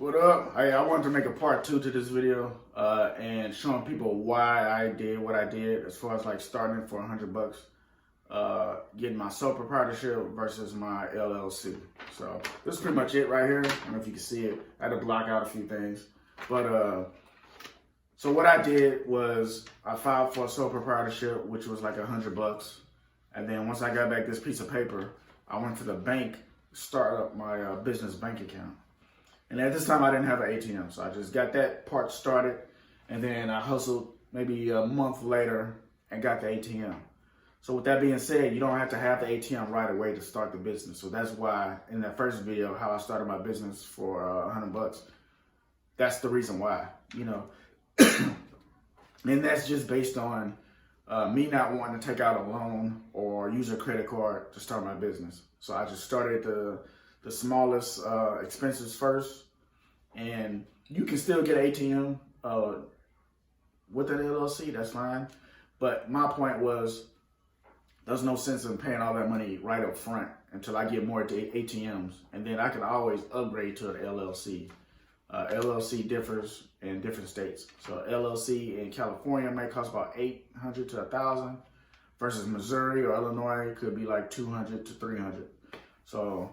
What up? Hey, I wanted to make a part 2 to this video and showing people why I did what I did as far as like starting for $100, getting my sole proprietorship versus my LLC. So this is pretty much it right here. I don't know if you can see it. I had to block out a few things. But so what I did was I filed for a sole proprietorship, which was like $100. And then once I got back this piece of paper, I went to the bank to start up my business bank account. And at this time, I didn't have an ATM, so I just got that part started, and then I hustled maybe a month later and got the ATM. So with that being said, you don't have to have the ATM right away to start the business. So that's why in that first video, how I started my business for $100, that's the reason why, you know. And that's just based on me not wanting to take out a loan or use a credit card to start my business. So I just started the smallest expenses first, and you can still get an ATM with an LLC, that's fine. But my point was, there's no sense in paying all that money right up front until I get more ATMs, and then I can always upgrade to an LLC. LLC differs in different states. So LLC in California may cost about $800 to $1,000, versus Missouri or Illinois it could be like $200 to $300. So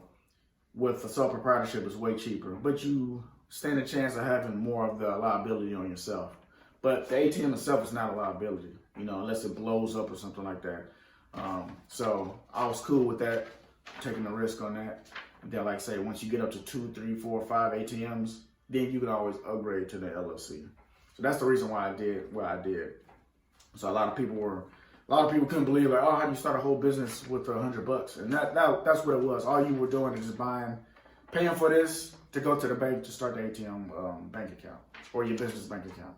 with a sole proprietorship, it's way cheaper, but you stand a chance of having more of the liability on yourself. But the ATM itself is not a liability, you know, unless it blows up or something like that. So I was cool with that, taking the risk on that. And then, like I say, once you get up to 2, 3, 4, 5 ATMs, then you can always upgrade to the LLC. So that's the reason why I did what I did. So a lot of people couldn't believe, like, oh, how do you start a whole business with $100? And that's what it was. All you were doing is just paying for this to go to the bank to start the ATM bank account or your business bank account.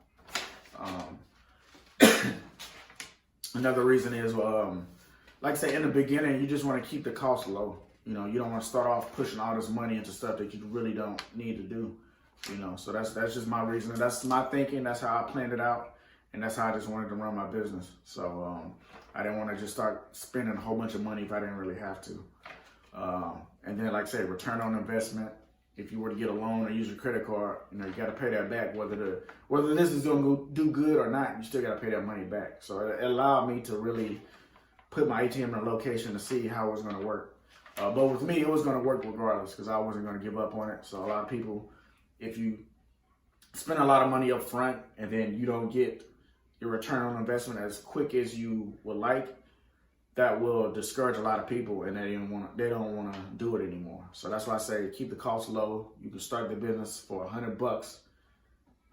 Another reason is, like I say, in the beginning, you just want to keep the cost low. You know, you don't want to start off pushing all this money into stuff that you really don't need to do. You know, so that's just my reason. That's my thinking. That's how I planned it out. And that's how I just wanted to run my business. So I didn't want to just start spending a whole bunch of money if I didn't really have to. And then, like I said, return on investment. If you were to get a loan or use your credit card, you know, you got to pay that back. Whether this is going to do good or not, you still got to pay that money back. So it allowed me to really put my ATM in a location to see how it was going to work. But with me, it was going to work regardless because I wasn't going to give up on it. So a lot of people, if you spend a lot of money up front and then you don't get your return on investment as quick as you would like, that will discourage a lot of people, and they don't want to do it anymore. So that's why I say keep the cost low. You can start the business for $100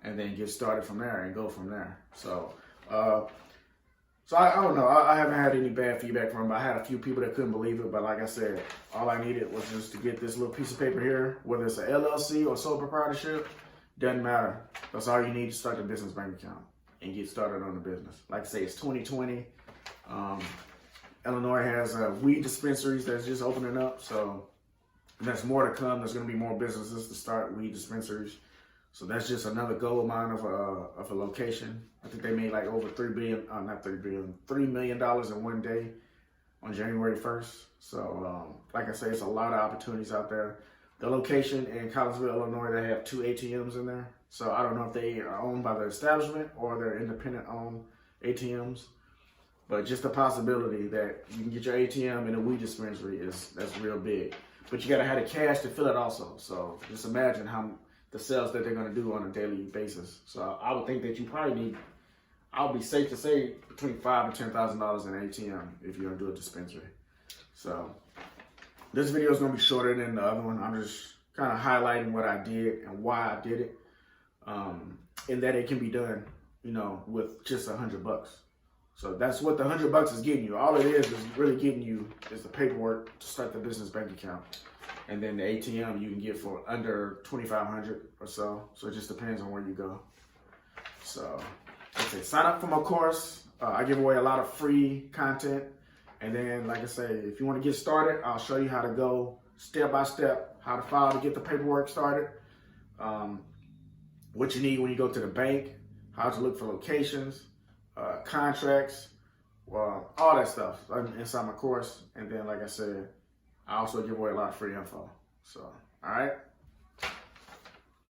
and then get started from there and go from there. So I don't know. I haven't had any bad feedback from them. I had a few people that couldn't believe it, but like I said, all I needed was just to get this little piece of paper here, whether it's an LLC or sole proprietorship, doesn't matter. That's all you need to start the business bank account and get started on the business. Like I say, it's 2020. Illinois has weed dispensaries that's just opening up, so there's more to come. There's going to be more businesses to start weed dispensaries. So that's just another goal of mine of a location. I think they made like over $3 million in one day on January 1st. So like I say, it's a lot of opportunities out there. The location in Collinsville, Illinois, they have 2 ATMs in there. So I don't know if they are owned by the establishment or they're independent-owned ATMs. But just the possibility that you can get your ATM in a weed dispensary that's real big. But you got to have the cash to fill it also. So just imagine how the sales that they're going to do on a daily basis. So I would think that you probably need, I'll be safe to say, between $5,000 to $10,000 in an ATM if you're going to do a dispensary. So this video is going to be shorter than the other one. I'm just kind of highlighting what I did and why I did it. And that it can be done, you know, with just $100. So that's what the $100 is getting you. All it is really getting you is the paperwork to start the business bank account. And then the ATM you can get for under $2,500 or so. So it just depends on where you go. So okay, sign up for my course. I give away a lot of free content. And then, like I say, if you want to get started, I'll show you how to go step by step, how to file to get the paperwork started, what you need when you go to the bank, how to look for locations, contracts, well, all that stuff inside my course. And then, like I said, I also give away a lot of free info. So, all right.